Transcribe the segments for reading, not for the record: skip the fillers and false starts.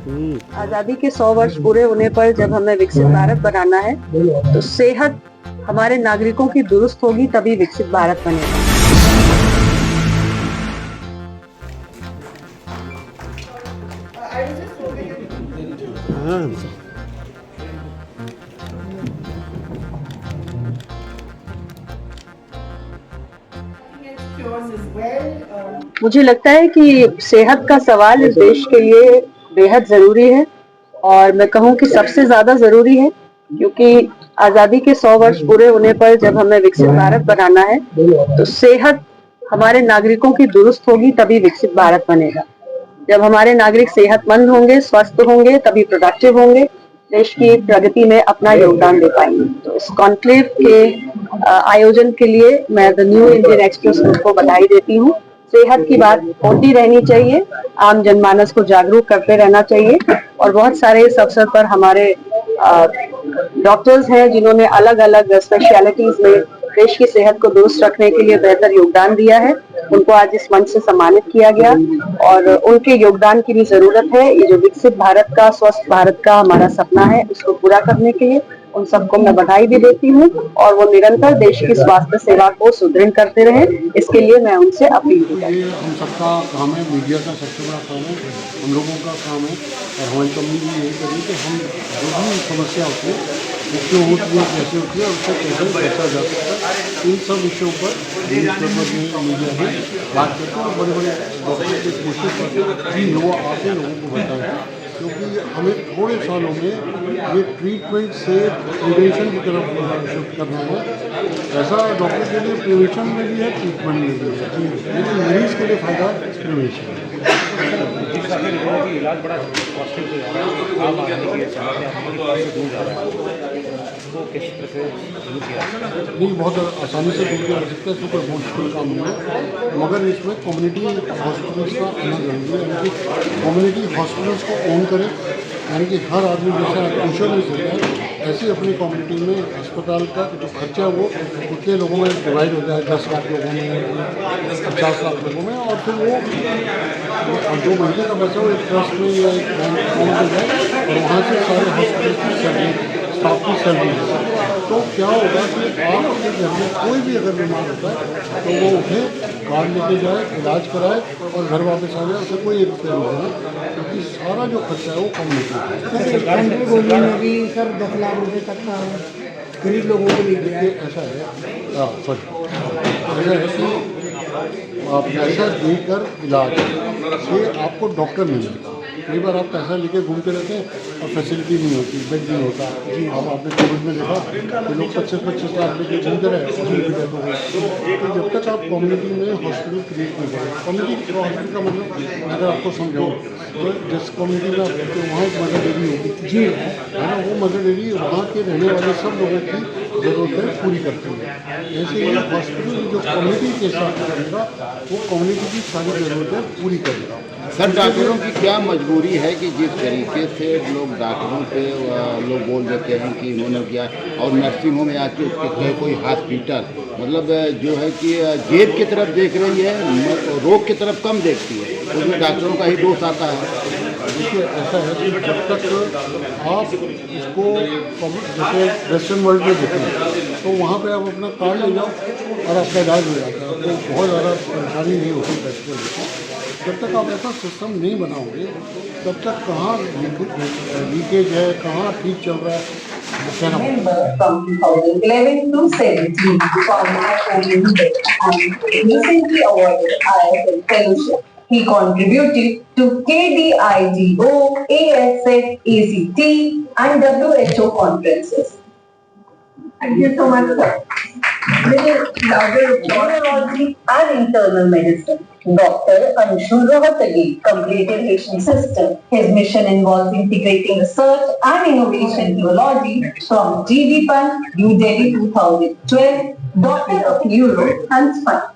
आजादी के 100 वर्ष पूरे होने पर जब हमें विकसित भारत बनाना है, तो सेहत हमारे नागरिकों की दुरुस्त होगी तभी विकसित भारत बनेगा। मुझे लगता है कि सेहत का सवाल इस देश के लिए बेहद जरूरी है और मैं कहूँ कि सबसे ज्यादा जरूरी है, क्योंकि आजादी के 100 वर्ष पूरे होने पर जब हमें विकसित भारत बनाना है, तो सेहत हमारे नागरिकों की दुरुस्त होगी तभी विकसित भारत बनेगा। जब हमारे नागरिक सेहतमंद होंगे, स्वस्थ होंगे, तभी प्रोडक्टिव होंगे, देश की प्रगति में अपना योगदान दे पाएंगे। तो इस कॉन्क्लेव के आयोजन के लिए मैं the new Indian express group को बधाई देती हूँ। सेहत की बात होती रहनी चाहिए, आम जनमानस को जागरूक करते रहना चाहिए और बहुत सारे इस अवसर पर हमारे डॉक्टर्स हैं जिन्होंने अलग अलग स्पेशलिटीज में देश की सेहत को दुरुस्त रखने के लिए बेहतर योगदान दिया है। उनको आज इस मंच से सम्मानित किया गया और उनके योगदान की भी जरूरत है। ये जो विकसित भारत का, स्वस्थ भारत का हमारा सपना है, उसको पूरा करने के लिए उन सबको मैं बधाई भी देती हूँ और वो निरंतर देश की स्वास्थ्य सेवा को सुदृढ़ करते रहे, इसके लिए मैं उनसे अपील भी करती हूँ। हम सबका काम है, मीडिया का सबसे बड़ा काम है, हम लोगों का काम है और हमारी कंपनी भी यही करी कि हम जो भी समस्या होती है वो क्यों होती है, कैसे होती है, उससे कैसे बचा जा सकता है, इन सब विषयों पर न्यूज़पेपर में, मीडिया में बात करते हैं और बड़े बड़े डॉक्टर की कोशिश करते हैं कि लोग आके लोगों को बताएं, क्योंकि हमें थोड़े सालों में ये ट्रीटमेंट से प्रिवेंशन की तरफ शिफ्ट करना है। ऐसा डॉक्टर के लिए प्रिवेंशन में भी है, ट्रीटमेंट में भी है, लेकिन मरीज के लिए फ़ायदा प्रिवेंशन है। इलाज बड़ा कॉस्टली हो जा रहा है, आप आने के लिए चाहते हैं, हमारी पास से दूर जा रहा है, वो किस तरह से दूर किया नहीं, बहुत आसानी से दूर किया जा सकता है, सुपर मुश्किल काम नहीं है, मगर इसमें कम्युनिटी हॉस्पिटल्स का आना जरूरी है, यानी कि कम्युनिटी हॉस्पिटल्स को ओन करें, यानी कि हर आदमी जैसा इंश्योरेंस देता है ऐसे अपनी कम्युनिटी में अस्पताल का जो खर्चा है वो उतने लोगों में डिवाइड हो जाए, 10 लाख लोगों में, 50 लाख लोगों में, और फिर वो जो महीने का पैसा वो एक ट्रस्ट में या एक बैंक अकाउंट में जाए और वहाँ से सारे हॉस्पिटल की सैलरी, स्टाफ की सैलरी। तो क्या होगा कि आपके घर में कोई भी अगर बीमार होता है तो वो उठे, कार्ड लेके जाए, इलाज कराए और घर वापस आ जाए, उसे कोई 1 रुपया नहीं देना, क्योंकि सारा जो खर्चा है वो कम होता है। में भी सर 10 लाख रुपये तक का गरीब लोगों के लिए ऐसा है, ऐसा है कि आप पैसा देकर इलाज से आपको डॉक्टर नहीं मिलता। कई बार आप पैसा लेके घूमते रहते हैं और फैसिलिटी नहीं होती, बेड नहीं होता। अब आपने कोविड में देखा कि लोग 25-25 लाख लेके घूमते रहे, उसमें भी डेथ हो गई। तो जब तक आप कम्युनिटी में हॉस्पिटल क्रिएट नहीं करें, कम्युनिटी हॉस्पिटल का मतलब अगर आपको समझाऊँ तो जिस कम्युनिटी में आप रहते हो वहाँ एक मदर डेयरी होगी, जी है ना, वो मदर डेयरी वहाँ के रहने वाले सब लोगों की ज़रूरतें पूरी करती है। ऐसे ही हॉस्पिटल जो कम्युनिटी के साथ रहेगा वो कम्युनिटी की सारी ज़रूरतें पूरी करेगा। सर, डॉक्टरों की क्या मजबूरी है कि जिस तरीके से लोग डॉक्टरों पे लोग बोल देते हैं कि उन्होंने किया, और नर्सिंग होम या कोई हॉस्पिटल मतलब जो है कि जेब की तरफ देख रही है, रोग की तरफ कम देखती है, उसमें डॉक्टरों का ही दोष आता है। देखिए, ऐसा है कि जब तक आप इसको जैसे वेस्टर्न वर्ल्ड में देखें तो वहाँ पे आप अपना कार्ड ले जाओ और आपका इलाज हो जाता है, तो बहुत ज़्यादा परेशानी नहीं होती पैसे को। जब तक आप ऐसा सिस्टम नहीं बनाओगे तब तक कहाँ लीकेज है, कहाँ ठीक चल रहा है, From 2011 to 17 from my own and recently awarded IFL Fellowship. He contributed to KDIGO, ASF, ACT and WHO conferences. Thank you so much, sir. Neurology and internal medicine. Dr. Anshu Rohatagi completed Asian system. His mission involves integrating research and innovation in neurology from GD Pant, New Delhi 2012, Doctor of Neuro and Spine.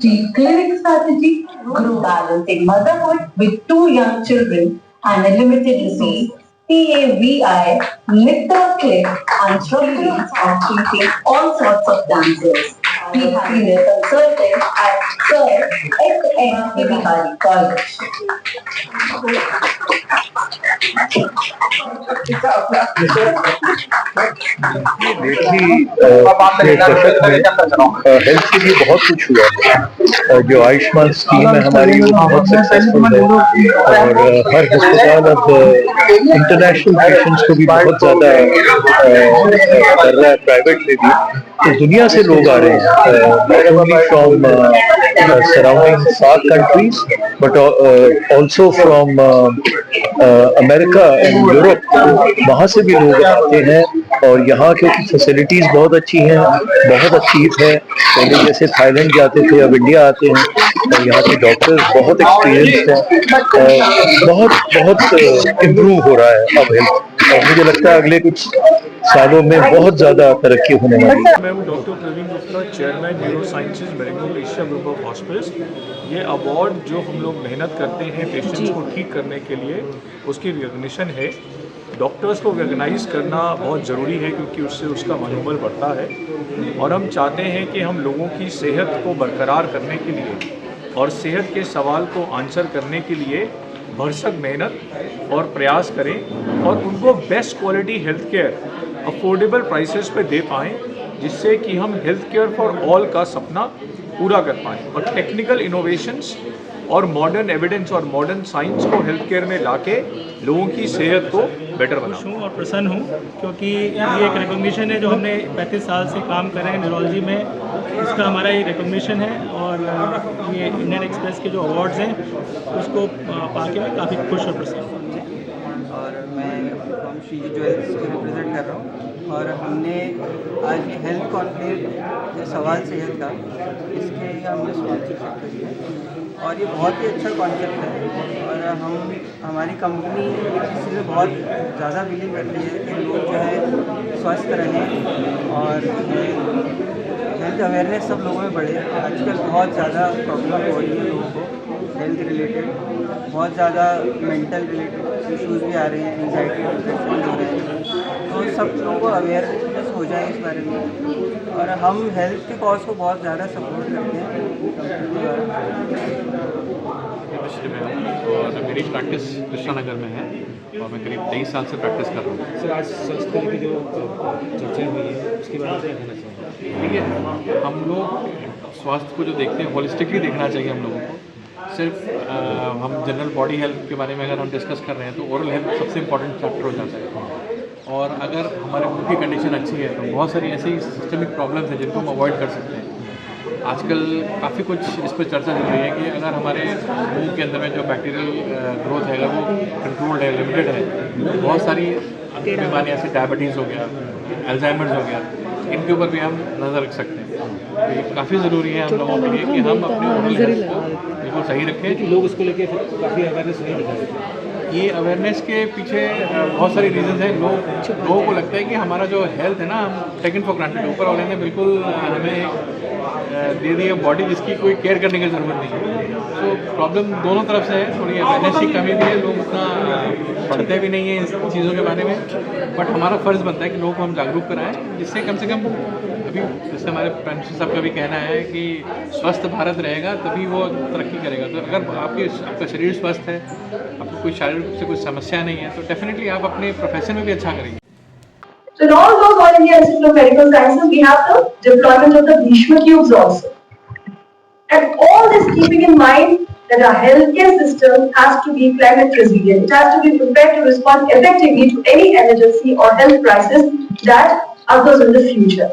Chief Clinic Strategy, Group Balancing Motherhood with 2 young children and a limited resource. PAVI, Litter Click and struggling of treating all sorts of cancers. He's senior consultant at Sir S.N. Bihari College. Health के लिए बहुत कुछ हुआ है। जो Ayushman scheme है हमारी वो बहुत सक्सेसफुल है और हर अस्पताल अब इंटरनेशनल पेशेंट्स को भी बहुत ज़्यादा कर रहा है, प्राइवेट में भी। तो दुनिया से लोग आ रहे हैं, not only from surrounding 7 countries but also from America and Europe, वहाँ से भी लोग आते हैं। और यहाँ क्योंकि फैसिलिटीज़ बहुत अच्छी हैं, बहुत अच्छी है, पहले जैसे थाईलैंड जाते थे अब इंडिया आते हैं, और यहाँ के डॉक्टर्स बहुत एक्सपीरियंस्ड हैं, बहुत इम्प्रूव हो रहा है अब हेल्थ। और मुझे लगता है अगले कुछ सालों में बहुत ज़्यादा तरक्की होने वाली है। मैं हूँ doctor Praveen Gupta, chairman neuro sciences Marengo Asia group of hospitals. ये अवार्ड जो हम लोग मेहनत करते हैं पेशेंट्स को ठीक करने के लिए, उसकी रिकॉग्निशन है। डॉक्टर्स को रिकॉग्नाइज करना बहुत ज़रूरी है क्योंकि उससे उसका मनोबल बढ़ता है, और हम चाहते हैं कि हम लोगों की सेहत को बरकरार करने के लिए और सेहत के सवाल को आंसर करने के लिए भरसक मेहनत और प्रयास करें और उनको best quality health care affordable prices पे दे पाएँ, जिससे कि हम हेल्थ केयर फॉर ऑल का सपना पूरा कर पाएँ। और टेक्निकल इनोवेशंस और मॉडर्न एविडेंस और मॉडर्न साइंस को हेल्थ केयर में लाके लोगों की सेहत को बेटर बनाऊं। खुश हूँ और प्रसन्न हूँ क्योंकि ये एक रिकॉग्निशन है जो हमने 35 साल से काम कर रहे हैं न्यूरोलॉजी में, इसका हमारा ये रिकॉग्निशन है। और ये इंडियन एक्सप्रेस के जो अवार्ड्स हैं उसको पाके मैं काफ़ी खुश और प्रसन्न हूँ। और मैं श्रीजी ज्वेल्स को रिप्रेजेंट कर रहा हूँ, और हमने आज ये हेल्थ कॉन्क्लेव जो सवाल सेहत का, इसके लिए हमने स्पॉन्सरशिप करी है और ये बहुत ही अच्छा कॉन्सेप्ट है। और हमारी कंपनी इसी में बहुत ज़्यादा बिलीव करती है कि लोग जो है स्वस्थ रहें और हेल्थ अवेयरनेस सब लोगों में बढ़े। आजकल बहुत ज़्यादा प्रॉब्लम हो रही है लोगों को हेल्थ रिलेटेड, बहुत ज़्यादा मेंटल रिलेटेड इश्यूज़ भी आ रहे हैं, एंजाइटी डिप्रेशन हो रहे हैं, तो सब लोगों को अवेयरनेस हो जाए इस बारे में। और हम हेल्थ के कॉज को बहुत ज़्यादा सपोर्ट करते हैं और मेरी प्रैक्टिस कृष्णा नगर में है और मैं करीब 23 साल से प्रैक्टिस कर रहा हूँ। सर, आज स्वास्थ्य की जो चर्चा हुई है उसके बारे में क्या कहना चाहिए? देखिए, हम लोग स्वास्थ्य को जो देखते हैं होलिस्टिकली देखना चाहिए हम लोगों को। सिर्फ हम जनरल बॉडी हेल्थ के बारे में अगर हम डिस्कस कर रहे हैं तो ओरल हेल्थ सबसे इम्पॉर्टेंट फैक्टर हो जाता है। और अगर हमारे मुंह की कंडीशन अच्छी है तो बहुत सारी ऐसी सिस्टमिक प्रॉब्लम्स हैं जिनको हम अवॉइड कर सकते हैं। आजकल काफ़ी कुछ इस पर चर्चा चल रही है कि अगर हमारे मुंह के अंदर में जो बैक्टीरियल ग्रोथ है अगर वो कंट्रोल्ड है, लिमिटेड है, तो बहुत सारी बीमारियाँ जैसे डायबिटीज़ हो गया, अल्जाइमर्स हो गया, इनके ऊपर भी हम नज़र रख सकते हैं। तो ये काफ़ी ज़रूरी है हम लोगों के लिए कि हम अपने ओरल हेल्थ को बिल्कुल सही रखें। कि लोग इसको लेके काफ़ी अवेयरनेस नहीं दिखाते। ये अवेयरनेस के पीछे बहुत सारी रीजंस हैं। लोगों को लगता है कि हमारा जो हेल्थ है ना, हम टेकन फॉर ग्रांटेड, ऊपर वाले ने बिल्कुल हमें दे दी है बॉडी जिसकी कोई केयर करने की ज़रूरत नहीं है। तो प्रॉब्लम दोनों तरफ से है, थोड़ी अवेयरनेस की कमी भी है, लोग उतना पढ़ते भी नहीं हैं इस चीज़ों के बारे में। बट हमारा फ़र्ज़ बनता है कि लोगों को हम जागरूक कराएं, जिससे कम से कम अभी जैसे हमारे प्राइम मिनिस्टर साहब का भी कहना है कि स्वस्थ भारत रहेगा तभी वो तरक्की करेगा। तो अगर आपका शरीर स्वस्थ है, आपको कोई शारीरिक रूप से कोई समस्या नहीं है, तो डेफिनेटली आप अपने प्रोफेशन में भी अच्छा करेंगे। So in all those All India Institute of Medical Sciences, we have the deployment of the Bhishma Cubes also. And all this keeping in mind that our healthcare system has to be climate resilient. It has to be prepared to respond effectively to any emergency or health crisis that occurs in the future.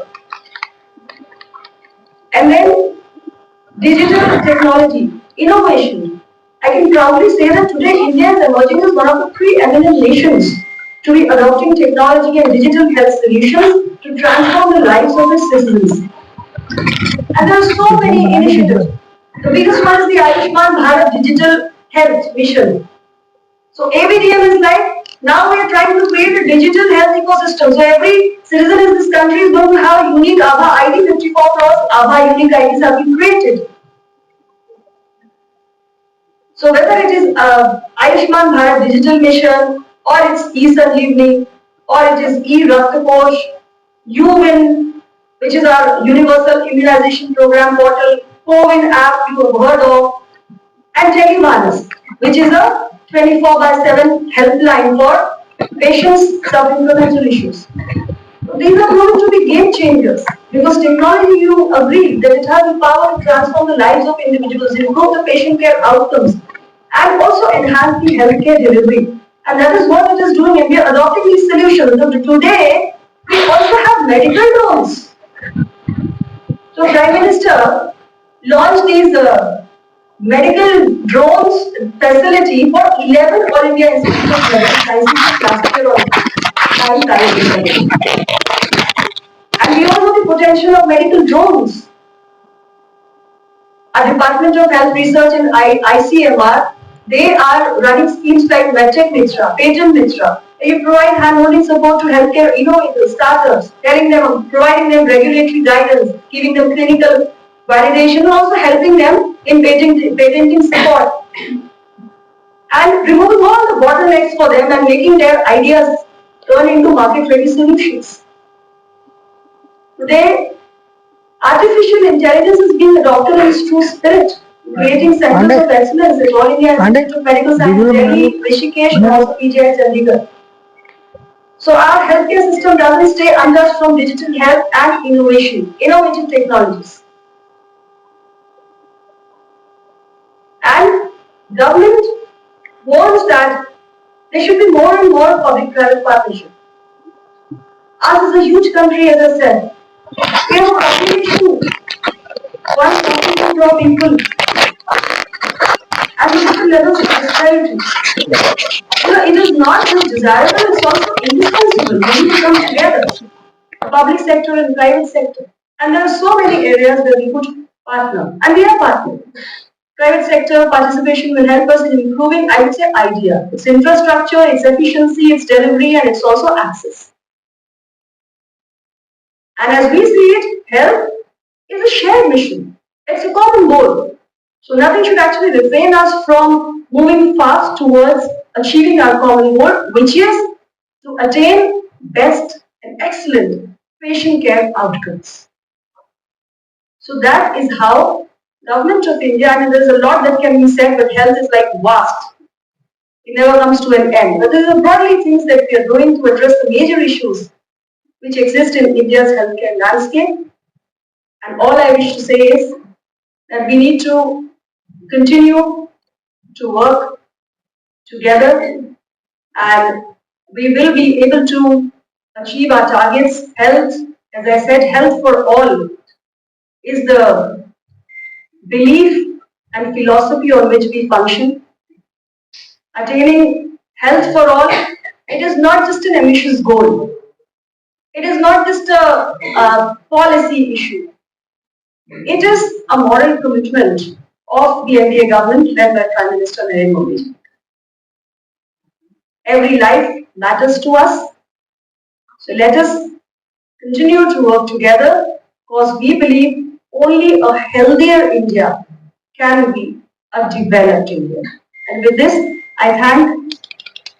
And then digital technology, innovation. I can proudly say that today India is emerging as one of the preeminent nations to be adopting technology and digital health solutions to transform the lives of its citizens. And there are so many initiatives. The biggest one is the Ayushman Bharat Digital Health Mission. So ABDM is like, now we are trying to create a digital health ecosystem. So every citizen in this country is going to have a unique Aadhaar ID. 54 crores Aadhaar unique IDs have been created. So whether it is Ayushman Bharat Digital Mission, or it's e-Sanjeevani, or it is e-Raktakosh, UWIN, which is our universal immunization program portal, CoWIN app you have heard of, and Telemanus, which is a 24/7 helpline for patients suffering from mental issues. These are going to be game changers because technology, you agree that it has the power to transform the lives of individuals, improve the patient care outcomes, and also enhance the healthcare delivery. And that is what it is doing, and we are adopting these solutions. So today, we also have medical drones. So Prime Minister launched these medical drones facility for 11 All India Institute of Medical Sciences last year on. And we all know the potential of medical drones. Our Department of Health Research and ICMR, they are running schemes like Medtech Mitra, Patent Mitra. They provide hand-holding support to healthcare innovators, startups, providing them regulatory guidance, giving them clinical validation, and also helping them in patenting support. And removing all the bottlenecks for them and making their ideas turn into market-ready solutions. Today, artificial intelligence is being adopted in its true spirit, creating centers of excellence in All India Institute of Medical Sciences, Delhi, Rishikesh, and also PGI Chandigarh. So our healthcare system doesn't stay untouched from digital health and innovation, innovative technologies. And government warns that there should be more and more public-private partnership. Us is a huge country, as I said. We have a population, 1.2 crore people, and different levels of prosperity. It is not just desirable, it's also indispensable when we come together, public sector and private sector. And there are so many areas where we could partner, and we are partnering. Private sector participation will help us in improving, I would say, idea. Its infrastructure, its efficiency, its delivery, and it's also access. And as we see it, health is a shared mission. It's a common goal. So nothing should actually refrain us from moving fast towards achieving our common goal, which is to attain best and excellent patient care outcomes. So that is how Government of India, and there's a lot that can be said, but health is like vast. It never comes to an end. But there are broadly things that we are doing to address the major issues which exist in India's healthcare landscape. And all I wish to say is that we need to continue to work together and we will be able to achieve our targets. Health, as I said, health for all is the belief and philosophy on which we function. Attaining health for all, it is not just an ambitious goal. It is not just a policy issue. It is a moral commitment of the NDA government led by Prime Minister Narendra Modi. Every life matters to us. So let us continue to work together because we believe only a healthier India can be a developed India. And with this, I thank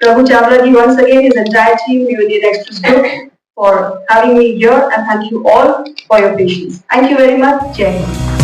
Prabhu Chawla ji once again, his entire team, Nivedian Express Group, for having me here, and thank you all for your patience. Thank you very much. Jai Hind.